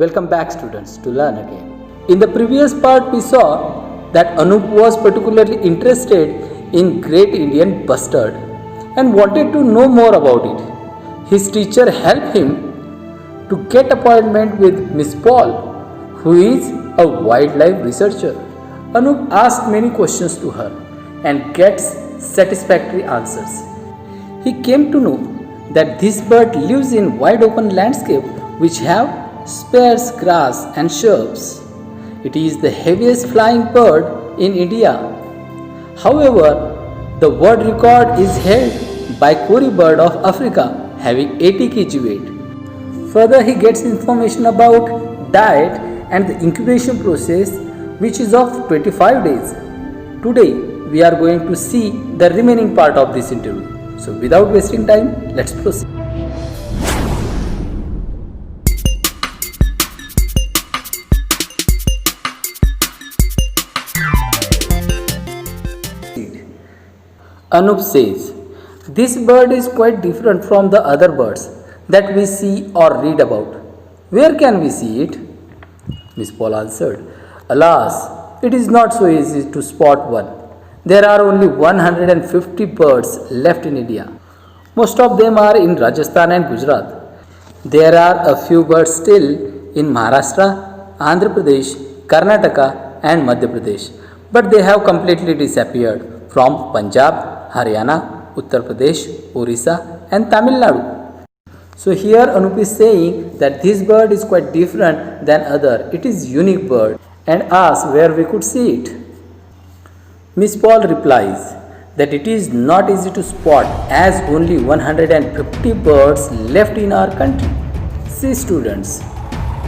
Welcome back students to learn again. In the previous part we saw that Anup was particularly interested in Great Indian Bustard and wanted to know more about it. His teacher helped him to get appointment with Miss Paul, who is a wildlife researcher. Anup asked many questions to her and gets satisfactory answers. He came to know that this bird lives in wide open landscape which have sparse grass and shrubs. It is the heaviest flying bird in India. However, the world record is held by Kori bird of Africa having 80 kg weight. Further, he gets information about diet and the incubation process which is of 25 days. Today, we are going to see the remaining part of this interview. So without wasting time, let's proceed. Anup says, this bird is quite different from the other birds that we see or read about. Where can we see it? Miss Paul answered, alas, it is not so easy to spot one. There are only 150 birds left in India. Most of them are in Rajasthan and Gujarat. There are a few birds still in Maharashtra, Andhra Pradesh, Karnataka and Madhya Pradesh, but they have completely disappeared from Punjab, Haryana, Uttar Pradesh, Orissa and Tamil Nadu. So here Anup is saying that this bird is quite different than other. It is unique bird and asks where we could see it. Miss Paul replies that it is not easy to spot as only 150 birds left in our country. See students,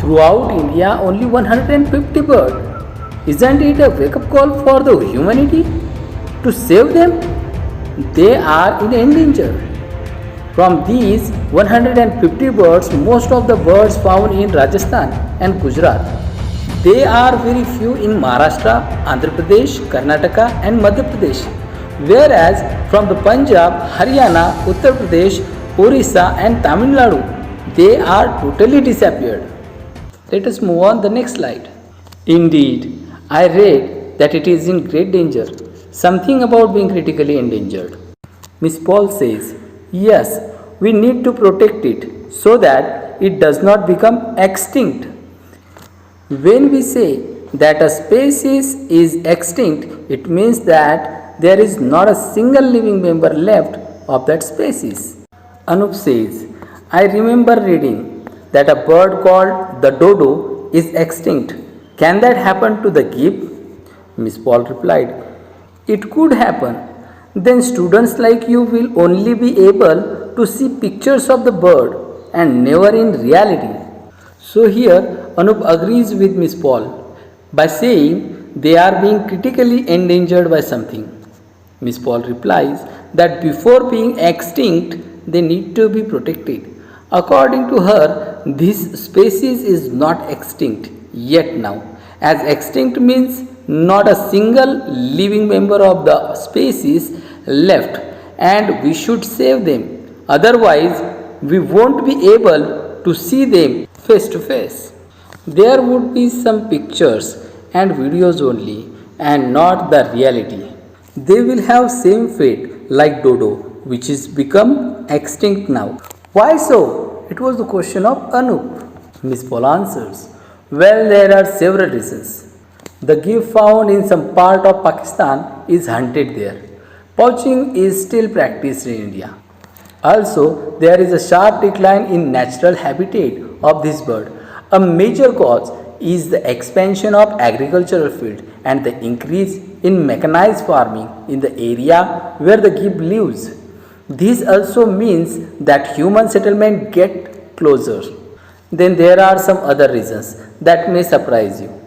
throughout India only 150 birds. Isn't it a wake-up call for the humanity to save them? They are in danger. From these 150 birds, most of the birds found in Rajasthan and Gujarat. They are very few in Maharashtra, Andhra Pradesh, Karnataka and Madhya Pradesh. Whereas from the Punjab, Haryana, Uttar Pradesh, Orissa and Tamil Nadu, they are totally disappeared. Let us move on the next slide. Indeed, I read that it is in great danger. Something about being critically endangered. Miss Paul says, yes, we need to protect it so that it does not become extinct. When we say that a species is extinct, it means that there is not a single living member left of that species. Anup says, I remember reading that a bird called the dodo is extinct. Can that happen to the gib? Miss Paul replied, it could happen. Then students like you will only be able to see pictures of the bird and never in reality. So here Anup agrees with Miss Paul by saying they are being critically endangered by something. Miss Paul replies that before being extinct they need to be protected. According to her, this species is not extinct yet now, as extinct means not a single living member of the species left and we should save them. Otherwise, we won't be able to see them face to face. There would be some pictures and videos only and not the reality. They will have same fate like dodo, which is become extinct now. Why so? It was the question of Anup. Miss Paul answers, well, there are several reasons. The gib found in some part of Pakistan is hunted there. Poaching is still practiced in India. Also, there is a sharp decline in natural habitat of this bird. A major cause is the expansion of agricultural field and the increase in mechanized farming in the area where the gib lives. This also means that human settlement get closer. Then there are some other reasons that may surprise you.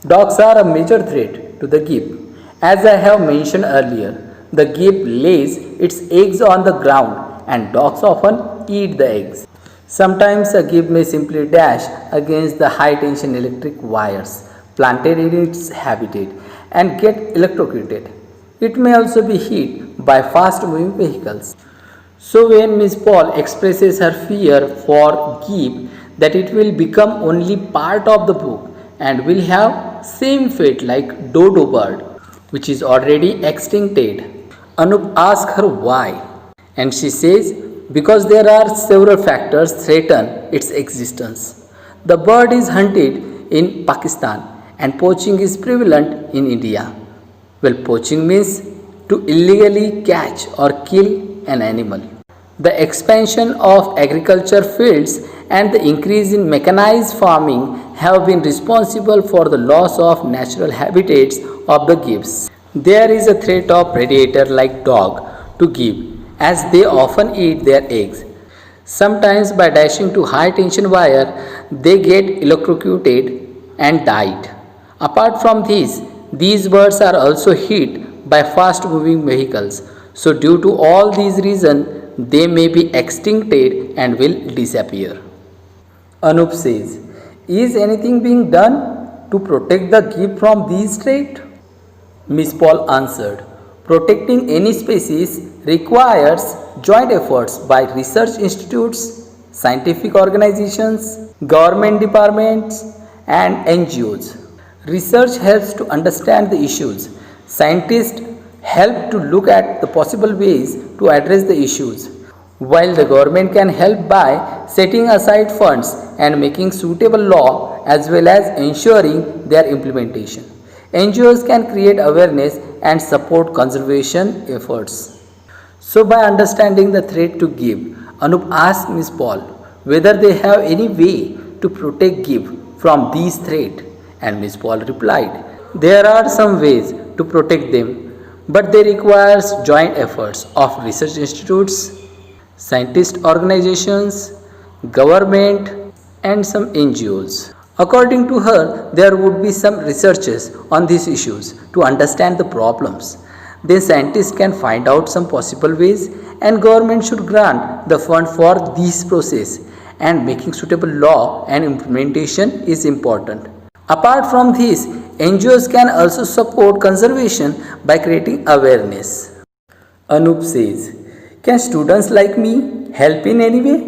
Dogs are a major threat to the gib. As I have mentioned earlier, the gib lays its eggs on the ground and dogs often eat the eggs. Sometimes a gib may simply dash against the high tension electric wires planted in its habitat and get electrocuted. It may also be hit by fast moving vehicles. So when Miss Paul expresses her fear for gib, that it will become only part of the book and will have same fate like dodo bird, which is already extincted. Anup asks her why, and she says because there are several factors threaten its existence. The bird is hunted in Pakistan and poaching is prevalent in India. Well, poaching means to illegally catch or kill an animal. The expansion of agriculture fields and the increase in mechanized farming have been responsible for the loss of natural habitats of the gibbs. There is a threat of predator like dog to gib as they often eat their eggs. Sometimes by dashing to high tension wire they get electrocuted and died. Apart from this, these birds are also hit by fast moving vehicles. So due to all these reasons, they may be extincted and will disappear. Anup says, is anything being done to protect the gibb from these threats? Miss Paul answered, protecting any species requires joint efforts by research institutes, scientific organizations, government departments, and NGOs. Research helps to understand the issues. Scientists help to look at the possible ways to address the issues, while the government can help by setting aside funds and making suitable law as well as ensuring their implementation. NGOs can create awareness and support conservation efforts. So by understanding the threat to gibb, Anup asked Ms. Paul whether they have any way to protect gibb from these threats, and Ms. Paul replied, there are some ways to protect them, but they require joint efforts of research institutes, scientist organizations, government, and some NGOs. According to her, there would be some researches on these issues to understand the problems. Then scientists can find out some possible ways and government should grant the fund for this process, and making suitable law and implementation is important. Apart from this, NGOs can also support conservation by creating awareness. Anup says, can students like me help in any way?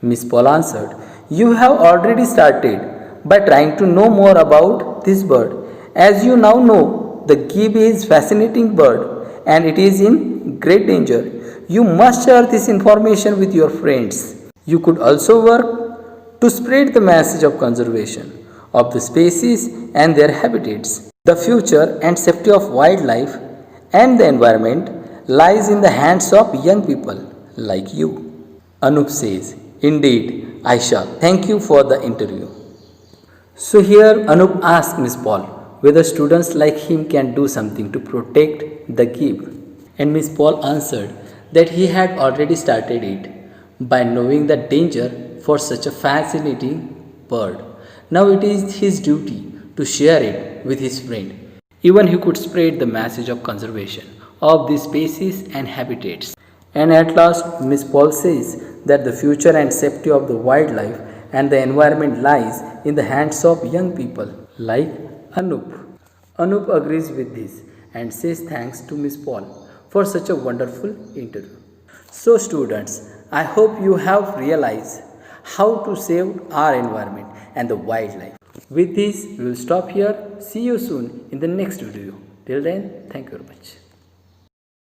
Miss Paul answered, you have already started by trying to know more about this bird. As you now know, the gibb is a fascinating bird and it is in great danger. You must share this information with your friends. You could also work to spread the message of conservation of the species and their habitats. The future and safety of wildlife and the environment lies in the hands of young people like you. Anup says, indeed, I shall. Thank you for the interview. So here Anup asked Miss Paul whether students like him can do something to protect the gibb, and Miss Paul answered that he had already started it by knowing the danger for such a fascinating bird. Now it is his duty to share it with his friend. Even he could spread the message of conservation of these species and habitats. And at last, Miss Paul says that the future and safety of the wildlife and the environment lies in the hands of young people like Anup. Anup agrees with this and says thanks to Miss Paul for such a wonderful interview. So students, I hope you have realized how to save our environment and the wildlife. With this, we will stop here. See you soon in the next video. Till then, thank you very much.